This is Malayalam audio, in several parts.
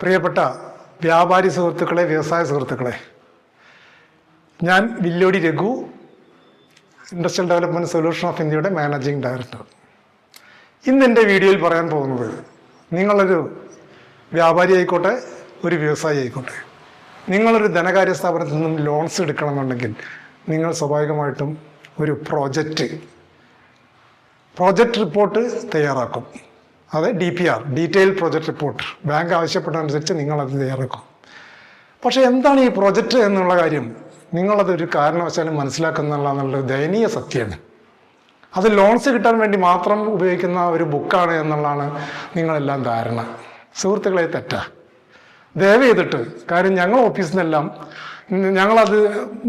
പ്രിയപ്പെട്ട വ്യാപാരി സുഹൃത്തുക്കളെ, വ്യവസായ സുഹൃത്തുക്കളെ, ഞാൻ Villodi Raghu, industrial development solution of ഇന്ത്യയുടെ മാനേജിംഗ് ഡയറക്ടർ. ഇന്ന് എൻ്റെ വീഡിയോയിൽ പറയാൻ പോകുന്നത്, നിങ്ങളൊരു വ്യാപാരി ആയിക്കോട്ടെ, ഒരു വ്യവസായി ആയിക്കോട്ടെ, നിങ്ങളൊരു ധനകാര്യ സ്ഥാപനത്തിൽ നിന്നും ലോൺസ് എടുക്കണമെന്നുണ്ടെങ്കിൽ നിങ്ങൾ സ്വാഭാവികമായിട്ടും ഒരു പ്രോജക്റ്റ് റിപ്പോർട്ട് തയ്യാറാക്കും. അത് DPR, detail project report, bank ആവശ്യപ്പെട്ടതനുസരിച്ച് നിങ്ങളത് തയ്യാറാക്കും. പക്ഷേ എന്താണ് ഈ പ്രോജക്റ്റ് എന്നുള്ള കാര്യം നിങ്ങളതൊരു കാരണവശാലും മനസ്സിലാക്കുന്നുള്ള ദയനീയ സത്യമാണ്. അത് ലോൺസ് കിട്ടാൻ വേണ്ടി മാത്രം ഉപയോഗിക്കുന്ന ഒരു ബുക്കാണ് എന്നുള്ളതാണ് നിങ്ങളെല്ലാം ധാരണ. സുഹൃത്തുക്കളെ, തെറ്റാ. ദയവ് ചെയ്തിട്ട്, കാര്യം ഞങ്ങൾ ഓഫീസിൽ നിന്നെല്ലാം ഞങ്ങളത്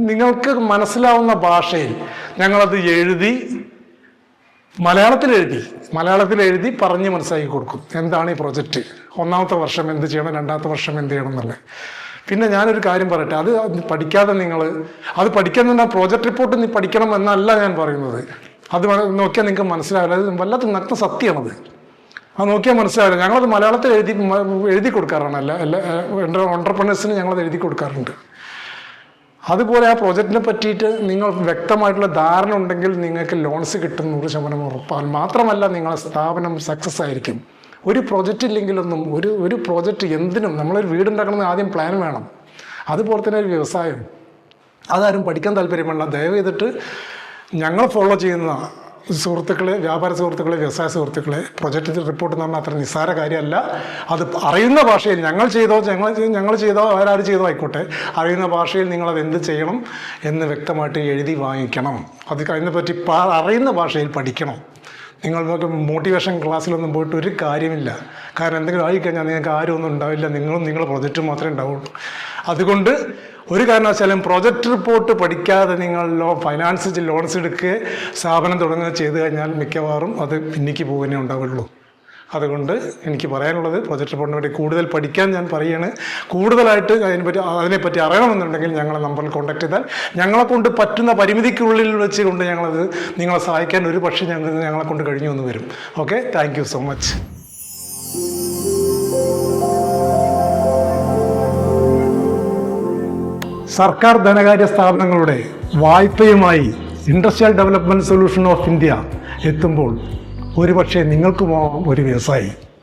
നിങ്ങൾക്ക് മനസ്സിലാവുന്ന ഭാഷയിൽ ഞങ്ങളത് മലയാളത്തിൽ എഴുതി പറഞ്ഞ് മനസ്സിലാക്കി കൊടുക്കും. എന്താണ് ഈ പ്രൊജക്റ്റ്, ഒന്നാമത്തെ വർഷം എന്ത് ചെയ്യണം, രണ്ടാമത്തെ വർഷം എന്ത് ചെയ്യണം എന്നുള്ളത്. പിന്നെ ഞാനൊരു കാര്യം പറയട്ടെ, അത് പഠിക്കാതെ അത് പഠിക്കുന്ന പ്രോജക്റ്റ് റിപ്പോർട്ട് നീ പഠിക്കണം എന്നല്ല ഞാൻ പറയുന്നത്. അത് നോക്കിയാൽ നിങ്ങൾക്ക് മനസ്സിലാവില്ല. അത് വല്ലാത്ത നഗ്ന സത്യമാണത്. അത് നോക്കിയാൽ മനസ്സിലാവില്ല. ഞങ്ങളത് മലയാളത്തിൽ എഴുതി കൊടുക്കാറാണ്. എല്ലാ ഓൺട്രപ്രനേഴ്സിന് ഞങ്ങളത് എഴുതി കൊടുക്കാറുണ്ട്. അതുപോലെ ആ പ്രോജക്റ്റിനെ പറ്റിയിട്ട് നിങ്ങൾ വ്യക്തമായിട്ടുള്ള ധാരണ ഉണ്ടെങ്കിൽ നിങ്ങൾക്ക് ലോൺസ് കിട്ടും 100% ഉറപ്പാണ്. മാത്രമല്ല, നിങ്ങളെ സ്ഥാപനം സക്സസ് ആയിരിക്കും. ഒരു പ്രോജക്റ്റ് ഇല്ലെങ്കിലൊന്നും ഒരു പ്രോജക്റ്റ് എന്തിനും, നമ്മളൊരു വീടുണ്ടാക്കണമെന്ന് ആദ്യം പ്ലാൻ വേണം. അതുപോലെ തന്നെ ഒരു വ്യവസായം, അതാരും പഠിക്കാൻ താല്പര്യമില്ല. ദയവ് ചെയ്തിട്ട് ഞങ്ങൾ ഫോളോ ചെയ്യുന്ന സുഹൃത്തുക്കളെ, വ്യാപാര സുഹൃത്തുക്കളെ, വ്യവസായ സുഹൃത്തുക്കളെ, പ്രൊജക്റ്റ് റിപ്പോർട്ട് എന്ന് പറഞ്ഞാൽ അത്ര നിസ്സാര കാര്യമല്ല. അത് അറിയുന്ന ഭാഷയിൽ ഞങ്ങൾ ചെയ്തോ അവരാരും ചെയ്തോ ആയിക്കോട്ടെ, അറിയുന്ന ഭാഷയിൽ നിങ്ങളത് എന്ത് ചെയ്യണം എന്ന് വ്യക്തമായിട്ട് എഴുതി വാങ്ങിക്കണം. അത് അതിനെപ്പറ്റി അറിയുന്ന ഭാഷയിൽ പഠിക്കണം. നിങ്ങൾക്ക് മോട്ടിവേഷൻ ക്ലാസ്സിലൊന്നും പോയിട്ട് ഒരു കാര്യമില്ല. കാരണം എന്തെങ്കിലും ആയിക്കഴിഞ്ഞാൽ നിങ്ങൾക്ക് ആരും ഒന്നും ഉണ്ടാവില്ല. നിങ്ങളുടെ പ്രൊജക്റ്റ് മാത്രമേ ഉണ്ടാവുള്ളൂ. അതുകൊണ്ട് ഒരു കാരണവശാലും പ്രോജക്റ്റ് റിപ്പോർട്ട് പഠിക്കാതെ നിങ്ങൾ ഫൈനാൻസ് ലോൺസ് എടുക്കുക, സ്ഥാപനം തുടങ്ങുക ചെയ്തു കഴിഞ്ഞാൽ മിക്കവാറും അത് പിന്നിക്ക് പോകുന്നേ ഉണ്ടാവുള്ളൂ. അതുകൊണ്ട് എനിക്ക് പറയാനുള്ളത്, പ്രോജക്റ്റ് റിപ്പോർട്ടിനെ പറ്റി കൂടുതൽ പഠിക്കാൻ ഞാൻ പറയുകയാണ്. കൂടുതലായിട്ട് അതിനെപ്പറ്റി അറിയണമെന്നുണ്ടെങ്കിൽ ഞങ്ങളെ നമ്പറിൽ കോൺടാക്ട് ചെയ്താൽ ഞങ്ങളെ കൊണ്ട് പറ്റുന്ന പരിമിതിക്കുള്ളിൽ വെച്ചുകൊണ്ട് നിങ്ങളെ സഹായിക്കാൻ ഒരു പക്ഷേ ഞങ്ങളെ കൊണ്ട് കഴിഞ്ഞു എന്ന് വരും. Okay, thank you so much. സർക്കാർ ധനകാര്യ സ്ഥാപനങ്ങളുടെ വായ്പയുമായി industrial development solution of India എത്തുമ്പോൾ ഒരുപക്ഷെ നിങ്ങൾക്കുമാവും ഒരു വ്യവസായി.